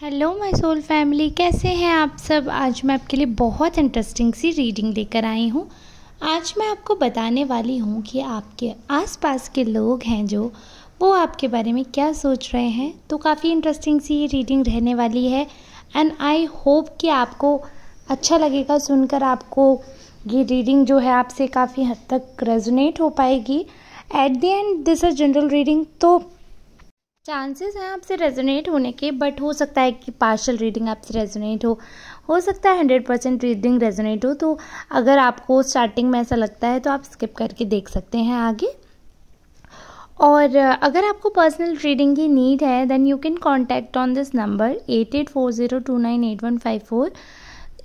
Hello my soul family, कैसे हैं आप सब। आज मैं आपके लिए बहुत इंटरेस्टिंग सी रीडिंग लेकर आई हूँ। आज मैं आपको बताने वाली हूँ कि आपके आसपास के लोग हैं जो वो आपके बारे में क्या सोच रहे हैं। तो काफ़ी इंटरेस्टिंग सी रीडिंग रहने वाली है एंड आई होप कि आपको अच्छा लगेगा सुनकर। आपको ये रीडिंग जो है आपसे काफ़ी हद तक रेजोनेट हो पाएगी। At the end this is general reading, तो चांसेस हैं आपसे रेजोनेट होने के, बट हो सकता है कि पार्शियल रीडिंग आपसे रेजोनेट हो सकता है 100% रीडिंग रेजोनेट हो। तो अगर आपको स्टार्टिंग में ऐसा लगता है तो आप स्किप करके देख सकते हैं आगे। और अगर आपको पर्सनल रीडिंग की नीड है then you can contact on this number 8840298154।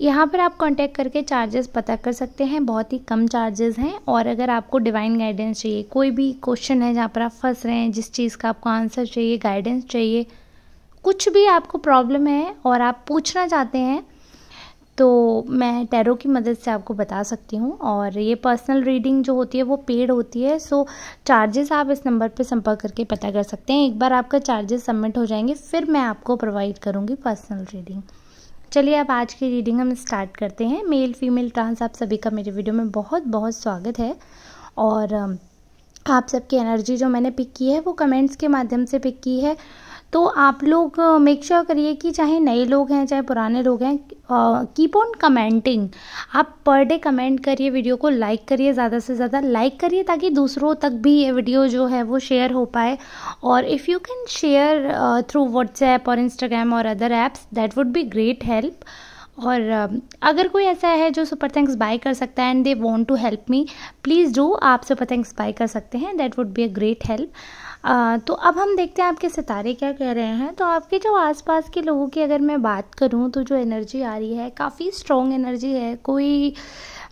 यहाँ पर आप कांटेक्ट करके चार्जेस पता कर सकते हैं, बहुत ही कम चार्जेस हैं। और अगर आपको डिवाइन गाइडेंस चाहिए, कोई भी क्वेश्चन है जहाँ पर आप फंस रहे हैं, जिस चीज़ का आपको आंसर चाहिए, गाइडेंस चाहिए, कुछ भी आपको प्रॉब्लम है और आप पूछना चाहते हैं, तो मैं टैरो की मदद से आपको बता सकती हूँ। और ये पर्सनल रीडिंग जो होती है वो पेड होती है, सो चार्जेस आप इस नंबर पे संपर्क करके पता कर सकते हैं। एक बार आपका चार्जेस सबमिट हो जाएंगे फिर मैं आपको प्रोवाइड करूँगी पर्सनल रीडिंग। चलिए अब आज की रीडिंग हम स्टार्ट करते हैं। मेल फीमेल ट्रांस आप सभी का मेरे वीडियो में बहुत बहुत स्वागत है। और आप सबकी एनर्जी जो मैंने पिक की है वो कमेंट्स के माध्यम से पिक की है। तो आप लोग मेक श्योर करिए कि चाहे नए लोग हैं चाहे पुराने लोग हैं, कीप ऑन कमेंटिंग। आप पर डे कमेंट करिए, वीडियो को लाइक करिए, ज़्यादा से ज़्यादा लाइक करिए ताकि दूसरों तक भी ये वीडियो जो है वो शेयर हो पाए। और if you can share through WhatsApp और इंस्टाग्राम और other apps that would be great help. और अगर कोई ऐसा है जो सुपर थैंक्स बाय कर सकता है and they want to help me, please do, आप सुपर थैंक्स बाय कर सकते हैं, that would be a great help. तो अब हम देखते हैं आपके सितारे क्या कह रहे हैं। तो आपके जो आसपास के लोगों की अगर मैं बात करूं तो जो एनर्जी आ रही है काफ़ी स्ट्रॉन्ग एनर्जी है। कोई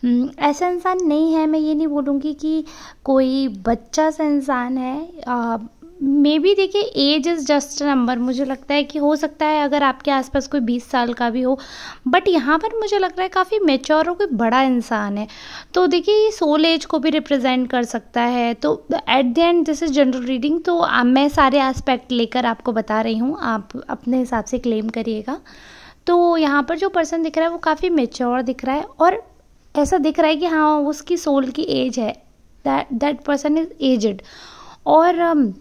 ऐसा इंसान नहीं है, मैं ये नहीं बोलूँगी कि कोई बच्चा सा इंसान है। मे बी देखिए, एज इज़ जस्ट नंबर। मुझे लगता है कि हो सकता है अगर आपके आसपास कोई 20 साल का भी हो, बट यहाँ पर मुझे लग रहा है काफ़ी मेच्योर और कोई बड़ा इंसान है। तो देखिए ये सोल एज को भी रिप्रेजेंट कर सकता है। तो at the end this is general reading, तो मैं सारे एस्पेक्ट लेकर आपको बता रही हूँ, आप अपने हिसाब से क्लेम करिएगा। तो यहाँ पर जो पर्सन दिख रहा है वो काफ़ी मेच्योर दिख रहा है और ऐसा दिख रहा है कि हाँ उसकी सोल की एज है, दैट पर्सन इज एजड और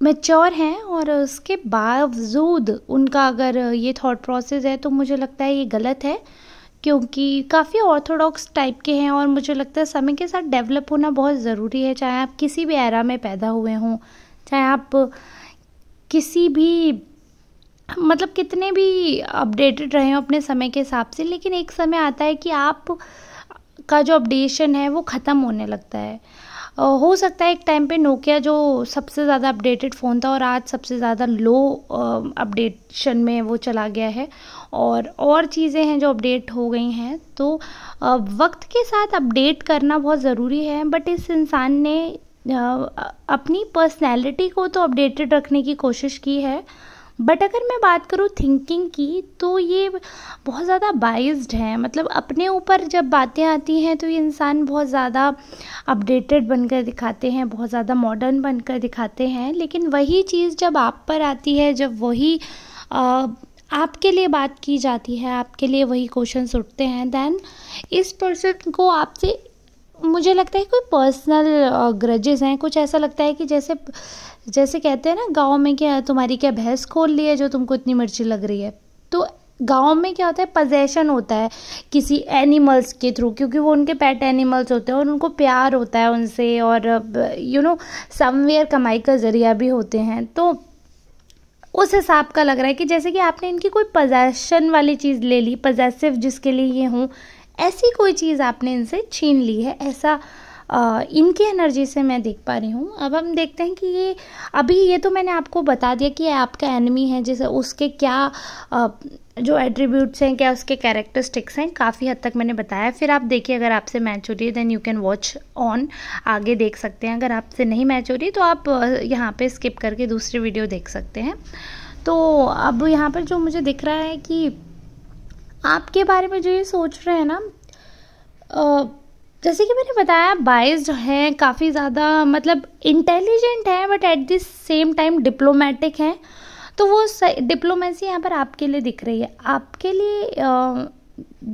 मैच्योर हैं। और उसके बावजूद उनका अगर ये थॉट प्रोसेस है तो मुझे लगता है ये गलत है, क्योंकि काफ़ी ऑर्थोडॉक्स टाइप के हैं। और मुझे लगता है समय के साथ डेवलप होना बहुत ज़रूरी है, चाहे आप किसी भी एरा में पैदा हुए हों, चाहे आप किसी भी मतलब कितने भी अपडेटेड रहे हो अपने समय के हिसाब से, लेकिन एक समय आता है कि आप का जो अपडेशन है वो ख़त्म होने लगता है। हो सकता है एक टाइम पे नोकिया जो सबसे ज़्यादा अपडेटेड फ़ोन था और आज सबसे ज़्यादा लो अपडेशन में वो चला गया है, और चीज़ें हैं जो अपडेट हो गई हैं। तो वक्त के साथ अपडेट करना बहुत ज़रूरी है, बट इस इंसान ने अपनी पर्सनैलिटी को तो अपडेटेड रखने की कोशिश की है। बट अगर मैं बात करूँ थिंकिंग की तो ये बहुत ज़्यादा बाइज्ड है। मतलब अपने ऊपर जब बातें आती हैं तो ये इंसान बहुत ज़्यादा अपडेटेड बनकर दिखाते हैं, बहुत ज़्यादा मॉडर्न बनकर दिखाते हैं, लेकिन वही चीज़ जब आप पर आती है, जब वही आपके लिए बात की जाती है, आपके लिए वही क्वेश्चंस उठते हैं, देन इस पर्सन को आपसे मुझे लगता है कोई पर्सनल ग्रजेस हैं। कुछ ऐसा लगता है कि जैसे कहते हैं ना गाँव में, क्या तुम्हारी क्या भैंस खोल ली है जो तुमको इतनी मिर्ची लग रही है। तो गाँव में क्या होता है, पजेशन होता है किसी एनिमल्स के थ्रू, क्योंकि वो उनके पेट एनिमल्स होते हैं और उनको प्यार होता है उनसे, और समवेयर कमाई का जरिया भी होते हैं। तो उस हिसाब का लग रहा है कि जैसे कि आपने इनकी कोई पजेशन वाली चीज़ ले ली, पजेसिव जिसके लिए ये हूँ, ऐसी कोई चीज़ आपने इनसे छीन ली है, ऐसा इनकी एनर्जी से मैं देख पा रही हूँ। अब हम देखते हैं कि ये अभी ये तो मैंने आपको बता दिया कि आपका एनिमी है, जैसे उसके क्या जो एट्रीब्यूट्स हैं, क्या उसके कैरेक्टरिस्टिक्स हैं, काफ़ी हद तक मैंने बताया। फिर आप देखिए अगर आपसे मैच हो रही है then you can watch on, आगे देख सकते हैं। अगर आपसे नहीं मैच हो रही तो आप यहाँ पे स्किप करके दूसरी वीडियो देख सकते हैं। तो अब यहाँ पर जो मुझे दिख रहा है कि आपके बारे में जो ये सोच रहे हैं ना, जैसे कि मैंने बताया बाइज्ड हैं, काफ़ी ज़्यादा मतलब इंटेलिजेंट हैं, but at the same time diplomatic हैं। तो वो डिप्लोमेसी यहाँ पर आपके लिए दिख रही है। आपके लिए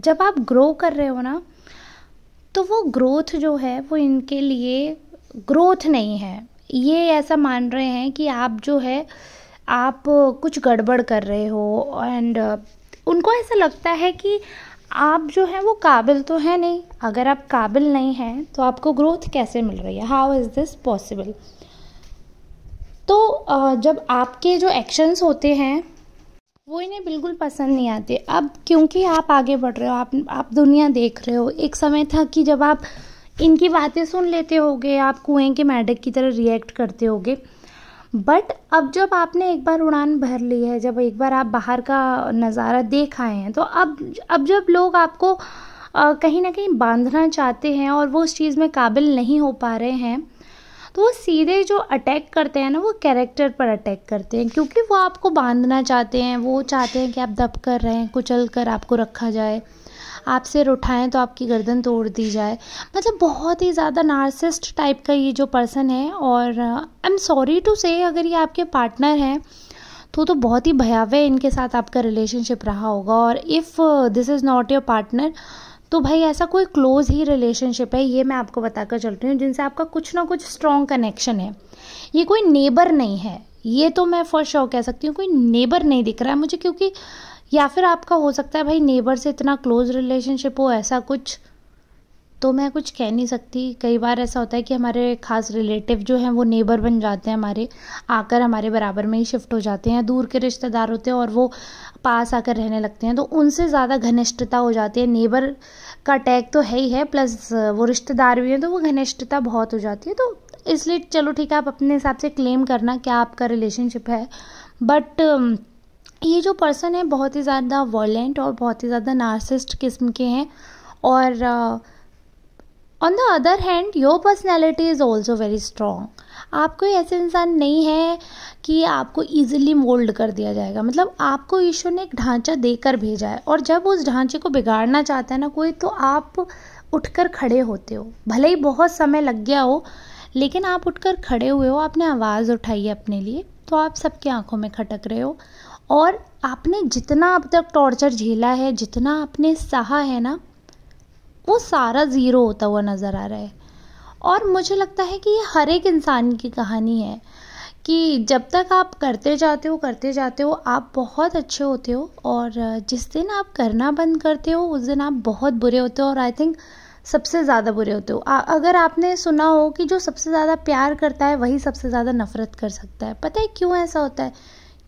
जब आप ग्रो कर रहे हो ना, तो वो ग्रोथ जो है वो इनके लिए ग्रोथ नहीं है। ये ऐसा मान रहे हैं कि आप जो है आप कुछ गड़बड़ कर रहे हो, एंड उनको ऐसा लगता है कि आप जो है वो काबिल तो है नहीं। अगर आप काबिल नहीं हैं तो आपको ग्रोथ कैसे मिल रही है? How is this possible? तो जब आपके जो एक्शंस होते हैं वो इन्हें बिल्कुल पसंद नहीं आते। अब क्योंकि आप आगे बढ़ रहे हो, आप दुनिया देख रहे हो। एक समय था कि जब आप इनकी बातें सुन लेते होगे, आप कुएं के मेंढक की तरह रिएक्ट करते होगे, बट अब जब आपने एक बार उड़ान भर ली है, जब एक बार आप बाहर का नज़ारा देख आए हैं, तो अब जब लोग आपको कहीं ना कहीं बांधना चाहते हैं और वो उस चीज़ में काबिल नहीं हो पा रहे हैं, तो वो सीधे जो अटैक करते हैं ना, वो कैरेक्टर पर अटैक करते हैं, क्योंकि वो आपको बांधना चाहते हैं। वो चाहते हैं कि आप दब कर रहें, कुचल कर आपको रखा जाए, आप सिर उठाएं तो आपकी गर्दन तोड़ दी जाए। मतलब बहुत ही ज़्यादा नार्सिसिस्ट टाइप का ये जो पर्सन है। और आई एम सॉरी टू से, अगर ये आपके पार्टनर हैं तो बहुत ही भयावह इनके साथ आपका रिलेशनशिप रहा होगा। और if this is not your partner, तो भाई ऐसा कोई क्लोज ही रिलेशनशिप है, ये मैं आपको बताकर चल रही हूँ, जिनसे आपका कुछ ना कुछ स्ट्रॉन्ग कनेक्शन है। ये कोई नेबर नहीं है, ये तो मैं फॉर श्योर कह सकती हूँ। कोई नेबर नहीं दिख रहा है मुझे, क्योंकि या फिर आपका हो सकता है भाई नेबर से इतना क्लोज रिलेशनशिप हो, ऐसा कुछ तो मैं कुछ कह नहीं सकती। कई बार ऐसा होता है कि हमारे खास रिलेटिव जो हैं वो नेबर बन जाते हैं, हमारे आकर हमारे बराबर में ही शिफ्ट हो जाते हैं। दूर के रिश्तेदार होते हैं और वो पास आकर रहने लगते हैं, तो उनसे ज़्यादा घनिष्ठता हो जाती है। नेबर का टैग तो है ही है, प्लस वो रिश्तेदार भी हैं, तो वो घनिष्ठता बहुत हो जाती है। तो इसलिए चलो ठीक है, आप अपने हिसाब से क्लेम करना क्या आपका रिलेशनशिप है। बट ये जो पर्सन है बहुत ही ज़्यादा वॉयलेंट और बहुत ही ज़्यादा नार्सिसिस्ट किस्म के हैं। और on the other hand your personality is also very strong. आप कोई ऐसे इंसान नहीं है कि आपको ईजिली मोल्ड कर दिया जाएगा। मतलब आपको ईश्वर ने एक ढांचा देकर भेजा है, और जब उस ढांचे को बिगाड़ना चाहता है ना कोई, तो आप उठकर खड़े होते हो। भले ही बहुत समय लग गया हो, लेकिन आप उठकर खड़े हुए हो, आपने आवाज़ उठाई है अपने लिए, तो आप सबकी आंखों में खटक रहे हो। और आपने जितना अब तक टॉर्चर झेला है, जितना आपने सहा है ना, वो सारा ज़ीरो होता हुआ नज़र आ रहा है। और मुझे लगता है कि ये हर एक इंसान की कहानी है कि जब तक आप करते जाते हो आप बहुत अच्छे होते हो, और जिस दिन आप करना बंद करते हो उस दिन आप बहुत बुरे होते हो। और आई थिंक सबसे ज़्यादा बुरे होते हो। अगर आपने सुना हो कि जो सबसे ज़्यादा प्यार करता है वही सबसे ज़्यादा नफरत कर सकता है। पता है क्यों ऐसा होता है?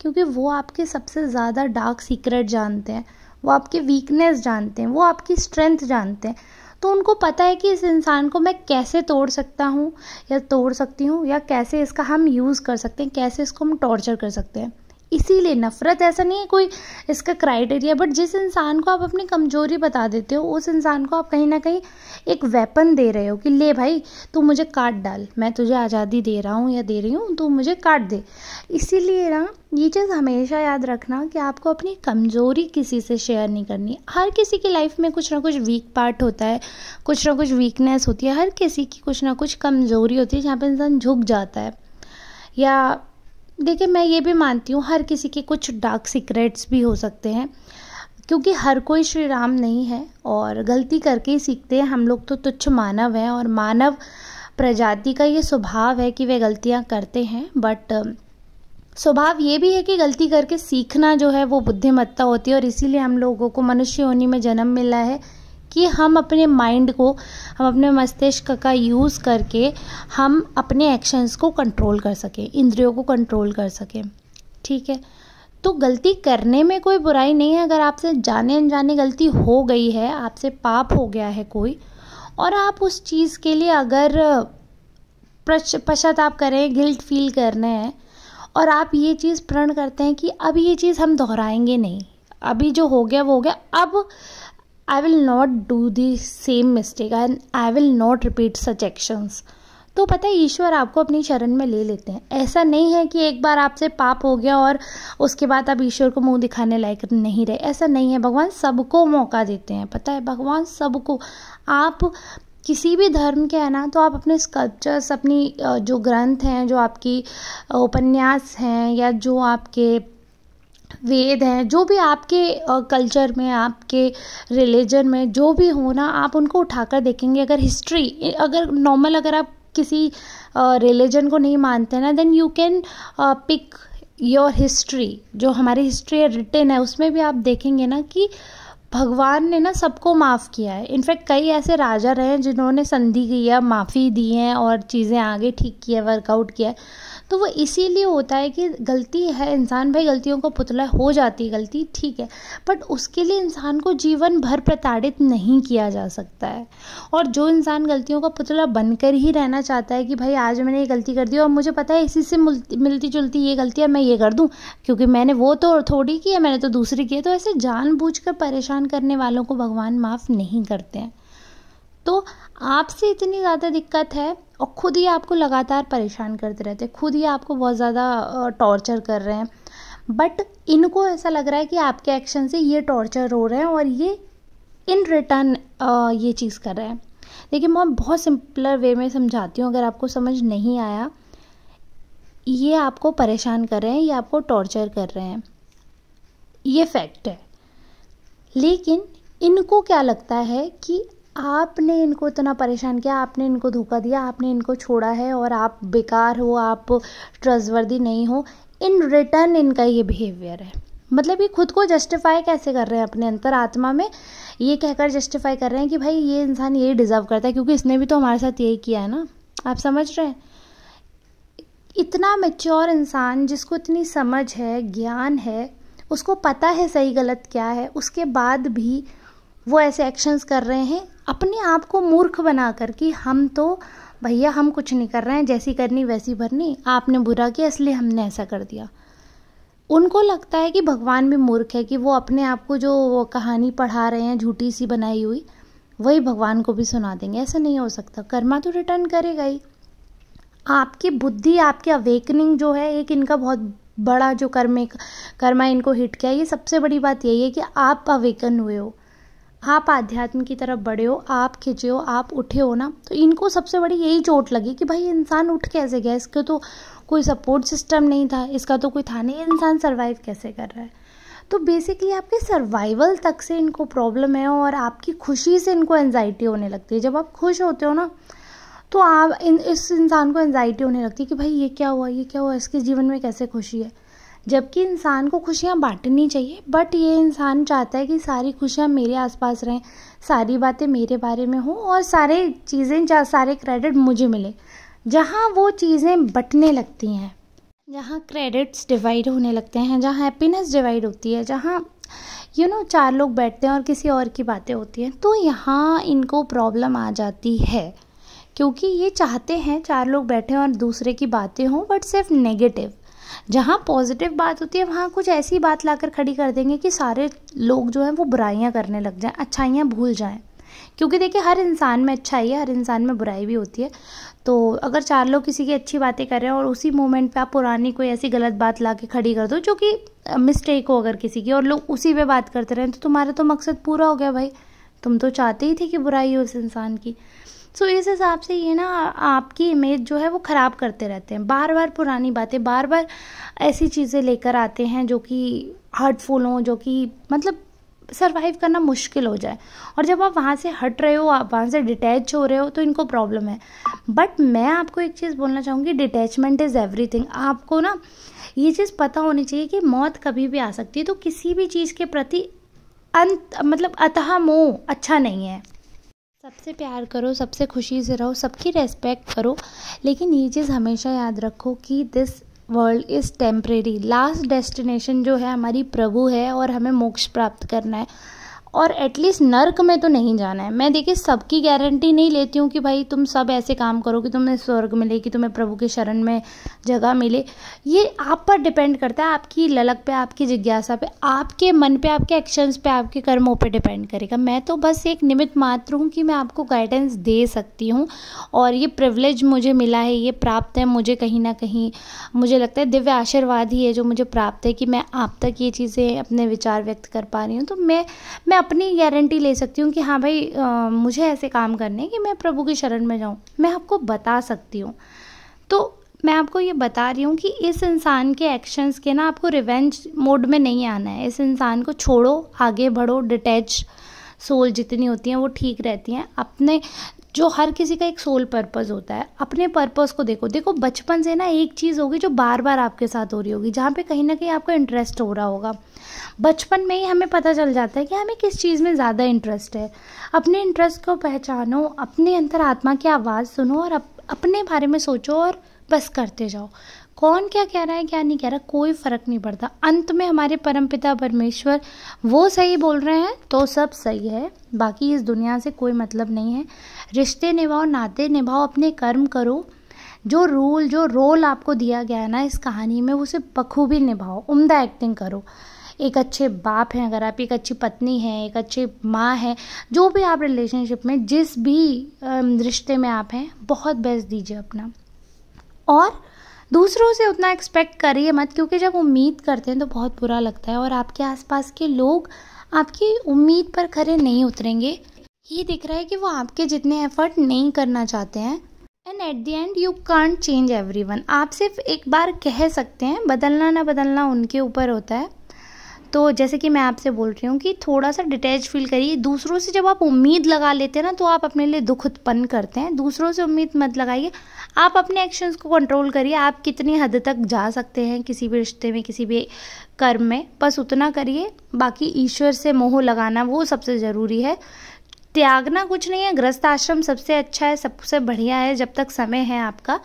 क्योंकि वो आपके सबसे ज़्यादा डार्क सीक्रेट जानते हैं, वो आपकी वीकनेस जानते हैं, वो आपकी स्ट्रेंथ जानते हैं। तो उनको पता है कि इस इंसान को मैं कैसे तोड़ सकता हूँ या तोड़ सकती हूँ, या कैसे इसका हम यूज़ कर सकते हैं, कैसे इसको हम टॉर्चर कर सकते हैं। इसीलिए नफ़रत ऐसा नहीं है कोई इसका क्राइटेरिया, बट जिस इंसान को आप अपनी कमजोरी बता देते हो, उस इंसान को आप कहीं ना कहीं एक वेपन दे रहे हो कि ले भाई तू मुझे काट डाल, मैं तुझे आज़ादी दे रहा हूँ या दे रही हूँ, तू मुझे काट दे। इसीलिए ना ये चीज़ हमेशा याद रखना कि आपको अपनी कमज़ोरी किसी से शेयर नहीं करनी। हर किसी की लाइफ में कुछ ना कुछ वीक पार्ट होता है, कुछ ना कुछ वीकनेस होती है, हर किसी की कुछ ना कुछ कमज़ोरी होती है जहाँ पर इंसान झुक जाता है। या देखिए, मैं ये भी मानती हूँ हर किसी के कुछ डार्क सीक्रेट्स भी हो सकते हैं, क्योंकि हर कोई श्री राम नहीं है और गलती करके ही सीखते हैं। हम लोग तो तुच्छ मानव हैं, और मानव प्रजाति का ये स्वभाव है कि वे गलतियाँ करते हैं। बट स्वभाव ये भी है कि गलती करके सीखना जो है वो बुद्धिमत्ता होती है। और इसीलिए हम लोगों को मनुष्य योनि में जन्म मिला है कि हम अपने माइंड को, हम अपने मस्तिष्क का यूज़ करके हम अपने एक्शंस को कंट्रोल कर सकें, इंद्रियों को कंट्रोल कर सकें। ठीक है, तो गलती करने में कोई बुराई नहीं है। अगर आपसे जाने अनजाने गलती हो गई है, आपसे पाप हो गया है कोई, और आप उस चीज़ के लिए अगर पश्चाताप करें, गिल्ट फील करने हैं, और आप ये चीज़ प्रण करते हैं कि अब ये चीज़ हम दोहराएंगे नहीं, अभी जो हो गया वो हो गया, अब I will not do the same mistake and I will not repeat such actions, तो पता है ईश्वर आपको अपनी शरण में ले लेते हैं। ऐसा नहीं है कि एक बार आपसे पाप हो गया और उसके बाद आप ईश्वर को मुंह दिखाने लायक नहीं रहे, ऐसा नहीं है। भगवान सबको मौका देते हैं, पता है, भगवान सबको। आप किसी भी धर्म के हैं ना, तो आप अपने स्कल्पचर्स, अपनी जो ग्रंथ हैं, जो आपकी उपन्यास हैं, या जो आपके वेद हैं, जो भी आपके कल्चर में, आपके रिलीजन में जो भी हो ना, आप उनको उठाकर देखेंगे। अगर हिस्ट्री, अगर आप किसी रिलीजन को नहीं मानते ना, then you can pick your history. जो हमारी हिस्ट्री रिटन है उसमें भी आप देखेंगे ना कि भगवान ने ना सबको माफ़ किया है। इनफैक्ट कई ऐसे राजा रहे हैं जिन्होंने संधि की है, माफ़ी दी है और चीज़ें आगे ठीक किया, वर्कआउट किया है। तो वो इसीलिए होता है कि गलती है, इंसान भाई गलतियों का पुतला हो जाती है गलती, ठीक है, बट उसके लिए इंसान को जीवन भर प्रताड़ित नहीं किया जा सकता है। और जो इंसान गलतियों का पुतला बनकर ही रहना चाहता है कि भाई आज मैंने ये गलती कर दी और मुझे पता है इसी से मिलती जुलती ये गलती है, मैं ये कर दूं क्योंकि मैंने वो तो थोड़ी की है, मैंने तो दूसरी की है, तो ऐसे जानबूझकर परेशान करने वालों को भगवान माफ़ नहीं करते हैं। तो आपसे इतनी ज़्यादा दिक्कत है और खुद ही आपको लगातार परेशान करते रहते हैं, खुद ही आपको बहुत ज़्यादा टॉर्चर कर रहे हैं, बट इनको ऐसा लग रहा है कि आपके एक्शन से ये टॉर्चर हो रहे हैं और ये इन रिटर्न ये चीज़ कर रहे हैं। देखिए मैं बहुत सिंपलर वे में समझाती हूँ, अगर आपको समझ नहीं आया, ये आपको परेशान कर रहे हैं, ये आपको टॉर्चर कर रहे हैं, ये फैक्ट है। लेकिन इनको क्या लगता है कि आपने इनको इतना परेशान किया, आपने इनको धोखा दिया, आपने इनको छोड़ा है और आप बेकार हो, आप ट्रस्टवर्दी नहीं हो। इन रिटर्न इनका ये बिहेवियर है। मतलब ये खुद को जस्टिफाई कैसे कर रहे हैं अपने अंतरात्मा में, ये कहकर जस्टिफाई कर रहे हैं कि भाई ये इंसान ये डिज़र्व करता है क्योंकि इसने भी तो हमारे साथ यही किया है ना। आप समझ रहे हैं? इतना मैच्योर इंसान जिसको इतनी समझ है, ज्ञान है, उसको पता है सही गलत क्या है, उसके बाद भी वो ऐसे एक्शंस कर रहे हैं अपने आप को मूर्ख बनाकर कि हम तो भैया हम कुछ नहीं कर रहे हैं, जैसी करनी वैसी भरनी, आपने बुरा किया इसलिए हमने ऐसा कर दिया। उनको लगता है कि भगवान भी मूर्ख है कि वो अपने आप को जो कहानी पढ़ा रहे हैं झूठी सी बनाई हुई, वही भगवान को भी सुना देंगे। ऐसा नहीं हो सकता, कर्मा तो रिटर्न करेगा ही। आपकी बुद्धि, आपकी अवेकनिंग जो है, एक इनका बहुत बड़ा जो कर्मा इनको हिट किया, ये सबसे बड़ी बात यही है कि आप अवेकन हुए हो, आप आध्यात्म की तरफ बढ़े हो, आप खिंचे हो, आप उठे हो ना। तो इनको सबसे बड़ी यही चोट लगी कि भाई इंसान उठ कैसे गया, इसका तो कोई सपोर्ट सिस्टम नहीं था, इसका तो कोई था नहीं, इंसान सर्वाइव कैसे कर रहा है। तो बेसिकली आपके सर्वाइवल तक से इनको प्रॉब्लम है और आपकी खुशी से इनको एंजाइटी होने लगती है। जब आप खुश होते हो ना तो आप इस इंसान को एंजाइटी होने लगती है कि भाई ये क्या हुआ, ये क्या हुआ, इसके जीवन में कैसे खुशी है। जबकि इंसान को खुशियाँ बांटनी चाहिए, बट ये इंसान चाहता है कि सारी खुशियाँ मेरे आसपास रहें, सारी बातें मेरे बारे में हों और सारे क्रेडिट मुझे मिले। जहाँ वो चीज़ें बंटने लगती हैं, जहाँ क्रेडिट्स डिवाइड होने लगते हैं, जहाँ हैप्पीनेस डिवाइड होती है, जहाँ चार लोग बैठते हैं और किसी और की बातें होती हैं, तो यहाँ इनको प्रॉब्लम आ जाती है। क्योंकि ये चाहते हैं चार लोग बैठे और दूसरे की बातें हों, बट सिर्फ नेगेटिव। जहाँ पॉजिटिव बात होती है वहाँ कुछ ऐसी बात लाकर खड़ी कर देंगे कि सारे लोग जो हैं वो बुराइयाँ करने लग जाएं, अच्छाइयाँ भूल जाएं। क्योंकि देखिए हर इंसान में अच्छाई है, हर इंसान में बुराई भी होती है। तो अगर चार लोग किसी की अच्छी बातें कर रहे हैं और उसी मोमेंट पे आप पुरानी कोई ऐसी गलत बात ला के खड़ी कर दो जो कि मिस्टेक हो अगर किसी की, और लोग उसी पे बात करते रहें, तो तुम्हारा तो मकसद पूरा हो गया भाई। तुम तो चाहते ही थे कि बुराई हो उस इंसान की। सो इस हिसाब से ये ना आपकी इमेज जो है वो ख़राब करते रहते हैं। बार बार पुरानी बातें, बार बार ऐसी चीज़ें लेकर आते हैं जो कि हर्टफुल हों, जो कि मतलब सर्वाइव करना मुश्किल हो जाए। और जब आप वहाँ से हट रहे हो, आप वहाँ से डिटैच हो रहे हो, तो इनको प्रॉब्लम है। बट मैं आपको एक चीज़ बोलना चाहूँगी, डिटैचमेंट इज़ एवरीथिंग। आपको ना ये चीज़ पता होनी चाहिए कि मौत कभी भी आ सकती है। तो किसी भी चीज़ के प्रति अतः मोह अच्छा नहीं है। सबसे प्यार करो, सबसे खुशी से रहो, सबकी रेस्पेक्ट करो, लेकिन ये चीज़ हमेशा याद रखो कि this world is temporary. Last destination जो है हमारी प्रभु है और हमें मोक्ष प्राप्त करना है, और एटलीस्ट नर्क में तो नहीं जाना है। मैं देखिए सबकी गारंटी नहीं लेती हूँ कि भाई तुम सब ऐसे काम करो कि तुम्हें स्वर्ग मिले, कि तुम्हें प्रभु के शरण में जगह मिले। ये आप पर डिपेंड करता है, आपकी ललक पे, आपकी जिज्ञासा पे, आपके मन पे, आपके एक्शंस पे, आपके कर्मों पे डिपेंड करेगा। मैं तो बस एक निमित्त मात्र हूँ कि मैं आपको गाइडेंस दे सकती हूँ, और ये प्रिविलेज मुझे मिला है, ये प्राप्त है मुझे, कहीं ना कहीं मुझे लगता है दिव्य आशीर्वाद ही है जो मुझे प्राप्त है कि मैं आप तक ये चीज़ें अपने विचार व्यक्त कर पा रही हूँ। तो मैं अपनी गारंटी ले सकती हूँ कि हाँ भाई मुझे ऐसे काम करने हैं कि मैं प्रभु की शरण में जाऊँ, मैं आपको बता सकती हूँ। तो मैं आपको ये बता रही हूँ कि इस इंसान के एक्शंस के ना आपको रिवेंज मोड में नहीं आना है। इस इंसान को छोड़ो, आगे बढ़ो। डिटैच सोल जितनी होती हैं वो ठीक रहती हैं। अपने जो हर किसी का एक सोल पर्पस होता है, अपने पर्पस को देखो। बचपन से ना एक चीज़ होगी जो बार बार आपके साथ हो रही होगी, जहाँ पे कहीं ना कहीं आपको इंटरेस्ट हो रहा होगा। बचपन में ही हमें पता चल जाता है कि हमें किस चीज़ में ज़्यादा इंटरेस्ट है। अपने इंटरेस्ट को पहचानो, अपने अंतर आत्मा की आवाज़ सुनो और अपने बारे में सोचो और बस करते जाओ। कौन क्या कह रहा है क्या नहीं कह रहा कोई फ़र्क नहीं पड़ता। अंत में हमारे परमपिता परमेश्वर वो सही बोल रहे हैं तो सब सही है। बाकी इस दुनिया से कोई मतलब नहीं है। रिश्ते निभाओ, नाते निभाओ, अपने कर्म करो। जो रोल आपको दिया गया है ना इस कहानी में, उसे बखूबी निभाओ, उम्दा एक्टिंग करो। एक अच्छे बाप हैं अगर आप, एक अच्छी पत्नी हैं, एक अच्छी माँ है, जो भी आप रिलेशनशिप में, जिस भी रिश्ते में आप हैं, बहुत बेस्ट दीजिए अपना। और दूसरों से उतना एक्सपेक्ट करिए मत, क्योंकि जब उम्मीद करते हैं तो बहुत बुरा लगता है और आपके आसपास के लोग आपकी उम्मीद पर खरे नहीं उतरेंगे। ये दिख रहा है कि वो आपके जितने एफर्ट नहीं करना चाहते हैं। And at the end you can't change everyone. आप सिर्फ एक बार कह सकते हैं, बदलना ना बदलना उनके ऊपर होता है। तो जैसे कि मैं आपसे बोल रही हूँ कि थोड़ा सा डिटैच फील करिए। दूसरों से जब आप उम्मीद लगा लेते हैं ना तो आप अपने लिए दुख उत्पन्न करते हैं। दूसरों से उम्मीद मत लगाइए, आप अपने एक्शंस को कंट्रोल करिए। आप कितनी हद तक जा सकते हैं किसी भी रिश्ते में, किसी भी कर्म में, बस उतना करिए। बाकी ईश्वर से मोह लगाना वो सबसे ज़रूरी है। त्यागना कुछ नहीं है। गृहस्थ आश्रम सबसे अच्छा है, सबसे बढ़िया है जब तक समय है आपका।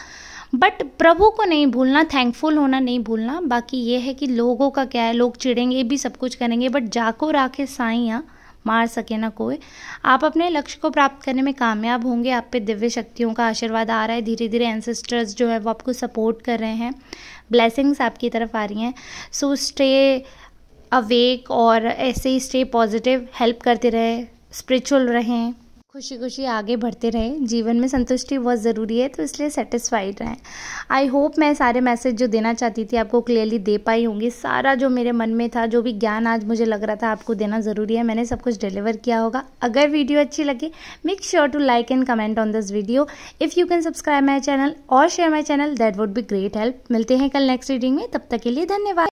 बट प्रभु को नहीं भूलना, थैंकफुल होना नहीं भूलना। बाकी ये है कि लोगों का क्या है, लोग चिढ़ेंगे भी, सब कुछ करेंगे, बट जाको राखे साइयाँ मार सके ना कोई। आप अपने लक्ष्य को प्राप्त करने में कामयाब होंगे। आप पे दिव्य शक्तियों का आशीर्वाद आ रहा है। धीरे धीरे एंसेस्टर्स जो है वो आपको सपोर्ट कर रहे हैं। ब्लेसिंग्स आपकी तरफ आ रही हैं। सो स्टे अवेक और ऐसे ही स्टे पॉजिटिव, हेल्प करते रहे, स्पिरिचुअल रहें, खुशी खुशी आगे बढ़ते रहें। जीवन में संतुष्टि बहुत ज़रूरी है, तो इसलिए सेटिस्फाइड रहें। आई होप मैं सारे मैसेज जो देना चाहती थी आपको क्लियरली दे पाई होंगी। सारा जो मेरे मन में था, जो भी ज्ञान आज मुझे लग रहा था आपको देना ज़रूरी है, मैंने सब कुछ डिलीवर किया होगा। अगर वीडियो अच्छी लगी, make sure to like and comment on this video. If you can subscribe my channel और share my channel, that would be great help. मिलते हैं कल नेक्स्ट रीडिंग में, तब तक के लिए धन्यवाद।